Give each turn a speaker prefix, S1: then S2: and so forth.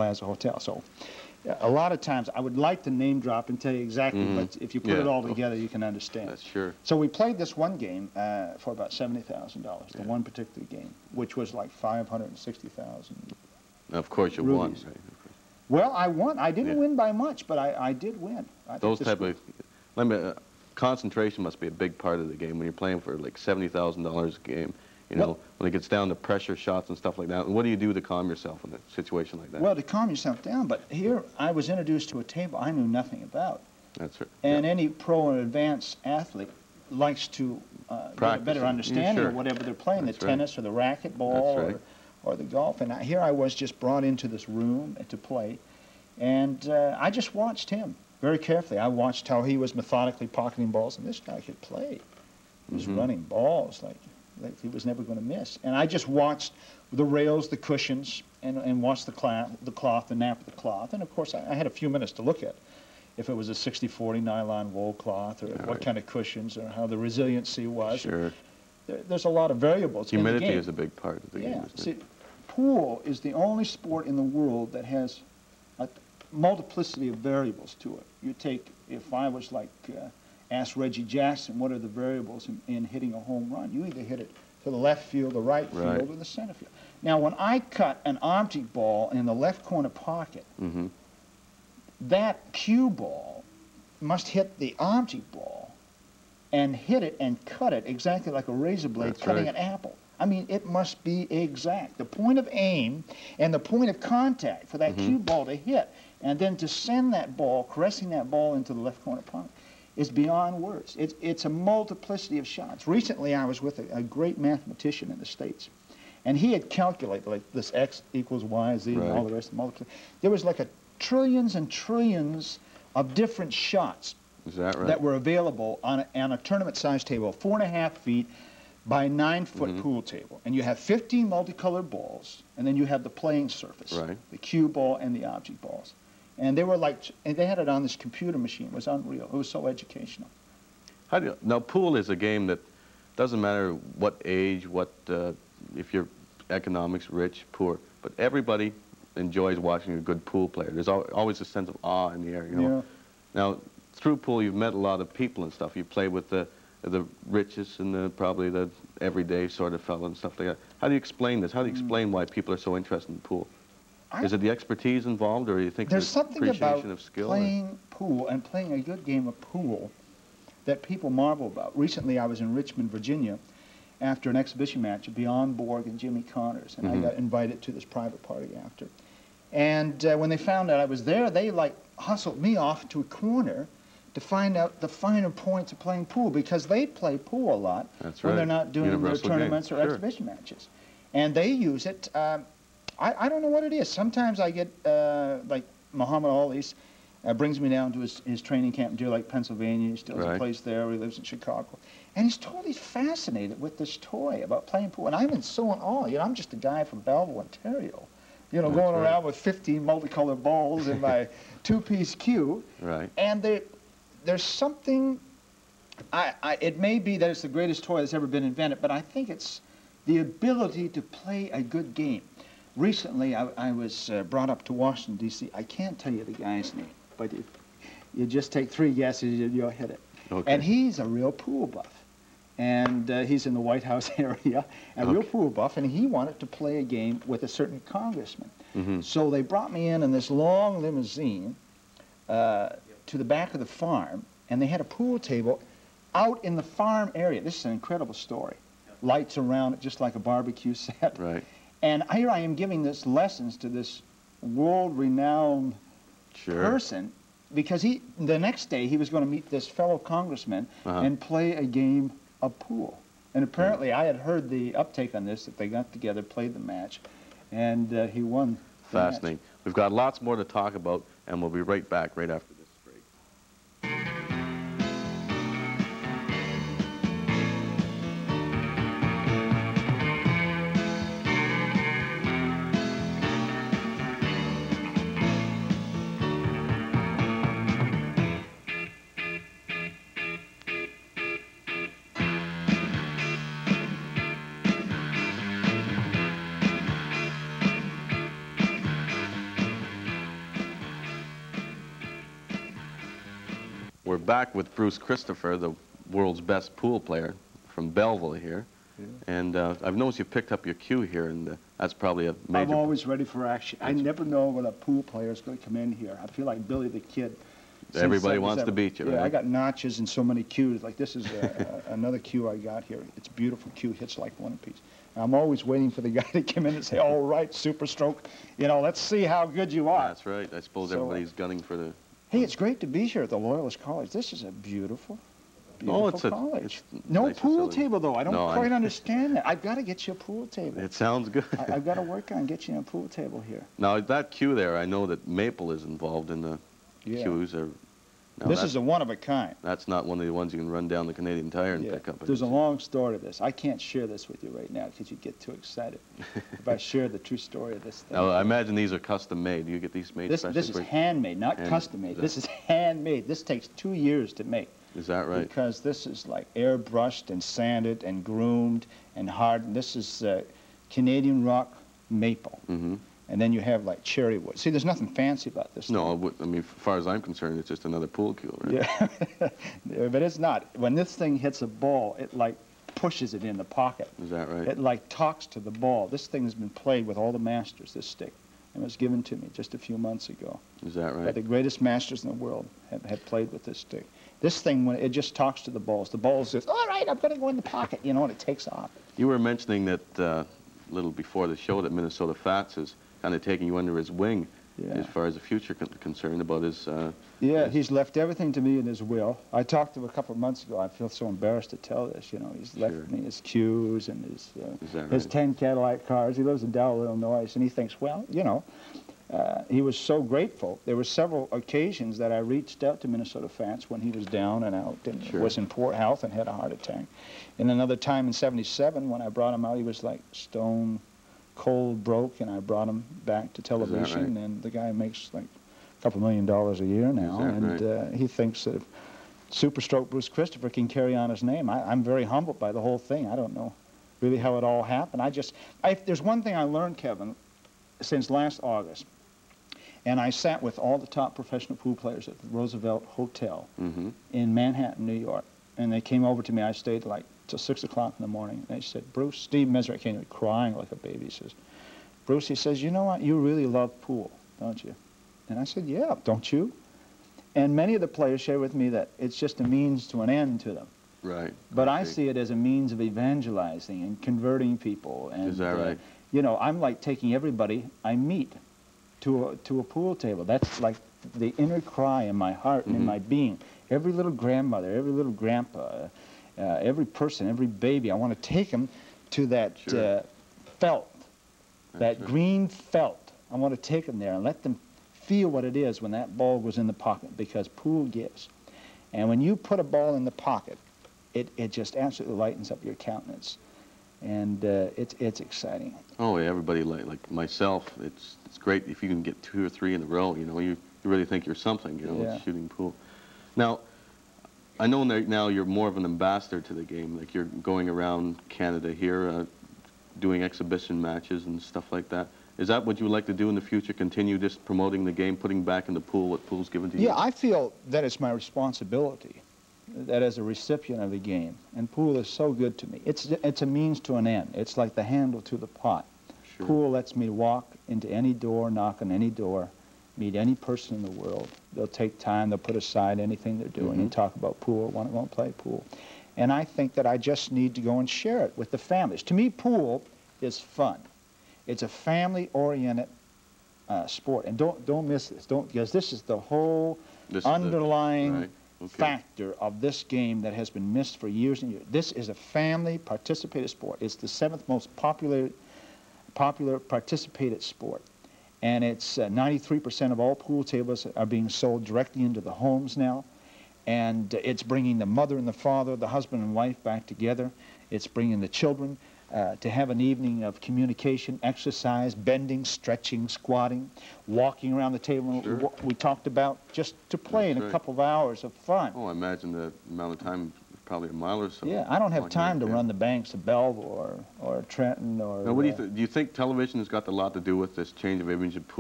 S1: Plaza Hotel. So a lot of times I would like to name drop and tell you exactly, but if you put it all together, you can understand.
S2: That's sure.
S1: So we played this one game for about $70,000, the one particular game, which was like 560,000.
S2: Of course you won. Right?
S1: Well, I won. I didn't win by much, but I did win.
S2: Those type of, concentration must be a big part of the game when you're playing for like $70,000 a game. You know, when it gets down to pressure shots and stuff like that. What do you do to calm yourself in a situation like that?
S1: Well, to calm yourself down, but here I was introduced to a table I knew nothing about.
S2: That's right.
S1: And any pro and advanced athlete likes to get a better understanding of whatever they're playing, the tennis or the racquetball or the golf. And here I was just brought into this room to play, and I just watched him very carefully. I watched how he was methodically pocketing balls, and this guy could play. He was running balls like he was never going to miss. And I just watched the rails, the cushions, and watched the cloth, the nap of the cloth. And of course, I had a few minutes to look at if it was a 60-40 nylon wool cloth, or what kind of cushions, or how the resiliency was.
S2: Sure.
S1: There's a lot of variables.
S2: Humidity is a big part of the game.
S1: See, pool is the only sport in the world that has a multiplicity of variables to it. You take, if I was like, ask Reggie Jackson, what are the variables in hitting a home run? You either hit it to the left field, the right field, or the center field. Now, when I cut an object ball in the left corner pocket, that cue ball must hit the object ball and hit it and cut it exactly like a razor blade cutting an apple. I mean, it must be exact. The point of aim and the point of contact for that cue ball to hit, and then to send that ball, caressing that ball into the left corner pocket, is beyond words. It's a multiplicity of shots. Recently, I was with a great mathematician in the States, and he had calculated like this X equals Y, Z, and all the rest of the multiplication. There was like trillions and trillions of different shots that were available on a tournament-sized table, 4.5 feet by 9-foot pool table. And you have 15 multicolored balls, and then you have the playing surface, the cue ball and the object balls. And they were like, and they had it on this computer machine. It was unreal. It was so educational.
S2: Now, pool is a game that doesn't matter what age, if you're economics, rich, poor, but everybody enjoys watching a good pool player. There's always a sense of awe in the air, you know. Now, through pool, you've met a lot of people and stuff. You play with the richest and probably the everyday sort of fellow and stuff like that. How do you explain this? How do you explain why people are so interested in pool? Is it the expertise involved, or do you think
S1: there's something about
S2: of skill,
S1: playing pool and playing a good game of pool that people marvel about? Recently, I was in Richmond, Virginia, after an exhibition match of Bjorn Borg and Jimmy Connors, and I got invited to this private party after. And when they found out I was there, they like hustled me off to a corner to find out the finer points of playing pool, because they play pool a lot when they're not doing their tournaments or exhibition matches. And they use it. I don't know what it is. Sometimes I get, like Muhammad Ali's brings me down to his training camp in Deer Lake, Pennsylvania. He still has a place there. He lives in Chicago. And he's totally fascinated with this toy about playing pool. And I'm so in awe. You know, I'm just a guy from Belleville, Ontario, you know, going around with 15 multicolored balls in my two-piece cue. And there's something, it may be that it's the greatest toy that's ever been invented, but I think it's the ability to play a good game. Recently, I was brought up to Washington, D.C. I can't tell you the guy's name, but you just take 3 guesses, you'll hit it. And he's a real pool buff. And he's in the White House area, a real pool buff, and he wanted to play a game with a certain congressman. So they brought me in this long limousine to the back of the farm, and they had a pool table out in the farm area. This is an incredible story. Lights around it, just like a barbecue set. And here I am giving this lessons to this world-renowned person, because the next day he was going to meet this fellow congressman and play a game of pool. And apparently I had heard the uptake on this, that they got together, played the match, and he won.
S2: Fascinating. We've got lots more to talk about, and we'll be right back right after this. We're back with Bruce Christopher, the world's best pool player from Belleville here. Yeah. And I've noticed you picked up your cue here, and that's probably a major...
S1: I'm always ready for action. I never know when a pool player is going to come in here. I feel like Billy the Kid.
S2: Everybody wants to beat you, right?
S1: Yeah, I got notches in so many cues. Like this is another cue I got here. It's a beautiful cue, hits like one piece. I'm always waiting for the guy to come in and say, all right, Superstroke, you know, let's see how good you are.
S2: That's right. I suppose everybody's gunning for the...
S1: Hey, it's great to be here at the Loyalist College. This is a beautiful college. No nice pool facility. Table, though. I don't quite understand that. I've got to get you a pool table.
S2: It sounds good.
S1: I've got to work on getting you a pool table here.
S2: Now, that cue there, I know that maple is involved in the cues.
S1: This is a one-of-a-kind.
S2: That's not one of the ones you can run down the Canadian Tire and pick up.
S1: There's a long story to this. I can't share this with you right now because you'd get too excited if I shared the true story of this thing.
S2: Now, I imagine these are custom-made. Do you get these made specially?
S1: This is handmade, not custom-made. This is handmade. This takes 2 years to make.
S2: Is that right?
S1: Because this is like airbrushed and sanded and groomed and hardened. This is Canadian rock maple. Mm-hmm. And then you have like cherry wood. See, there's nothing fancy about this.
S2: No, I mean, as far as I'm concerned, it's just another pool cue, right?
S1: Yeah, but it's not. When this thing hits a ball, it like pushes it in the pocket.
S2: Is that right?
S1: It like talks to the ball. This thing has been played with all the masters, this stick. It was given to me just a few months ago.
S2: Is that right?
S1: But the greatest masters in the world have played with this stick. This thing, when it just talks to the balls says, all right, I'm going to go in the pocket, you know, and it takes off.
S2: You were mentioning that a little before the show that Minnesota Fats is kind of taking you under his wing as far as the future concerned about his...
S1: he's left everything to me in his will. I talked to him a couple of months ago. I feel so embarrassed to tell this, you know. He's left me his cues and his 10 Cadillac cars. He lives in Dowell, Illinois, and he thinks, well, you know, he was so grateful. There were several occasions that I reached out to Minnesota Fats when he was down and out and was in poor health and had a heart attack. And another time in '77 when I brought him out, he was like stone cold broke, and I brought him back to television, and the guy makes like a couple $1 million a year now, and he thinks that if Superstroke Bruce Christopher can carry on his name, I'm very humbled by the whole thing. I don't know really how it all happened. There's one thing I learned, Kevin, since last August, and I sat with all the top professional pool players at the Roosevelt Hotel in Manhattan, New York, and they came over to me. I stayed like till 6 o'clock in the morning. And they said, Bruce, Steve Mesrick came to me crying like a baby. He says, Bruce, he says, you know what? You really love pool, don't you? And I said, yeah, don't you? And many of the players share with me that it's just a means to an end to them.
S2: Right.
S1: But I see it as a means of evangelizing and converting people. And,
S2: is that right?
S1: You know, I'm like taking everybody I meet to a pool table. That's like the inner cry in my heart and in my being. Every little grandmother, every little grandpa, every person, every baby, I want to take them to that felt, that green felt. I want to take them there and let them feel what it is when that ball goes in the pocket, because pool gives. And when you put a ball in the pocket, it just absolutely lightens up your countenance. And it's exciting.
S2: Oh, yeah, everybody like myself, it's great if you can get 2 or 3 in a row, you know, you really think you're something, you know, shooting pool. Now, I know now you're more of an ambassador to the game, like you're going around Canada here doing exhibition matches and stuff like that. Is that what you would like to do in the future, continue just promoting the game, putting back in the pool what pool's given to you?
S1: Yeah, I feel that it's my responsibility, that as a recipient of the game, and pool is so good to me. It's a means to an end. It's like the handle to the pot. Sure. Pool lets me walk into any door, knock on any door, meet any person in the world. They'll take time, they'll put aside anything they're doing and talk about pool, or won't play pool. And I think that I just need to go and share it with the families. To me, pool is fun. It's a family-oriented sport. And don't miss this, because this is the whole underlying factor of this game that has been missed for years and years. This is a family participated sport. It's the 7th most popular participated sport. And it's 93% of all pool tables are being sold directly into the homes now. And it's bringing the mother and the father, the husband and wife back together. It's bringing the children to have an evening of communication, exercise, bending, stretching, squatting, walking around the table.
S2: Sure.
S1: We talked about just to play in a couple of hours of fun.
S2: Oh, I imagine the amount of time, probably a mile or so.
S1: Yeah, I don't have time to run the banks of Belleville or Trenton or...
S2: Now, what do you think television has got a lot to do with this change of image of pool?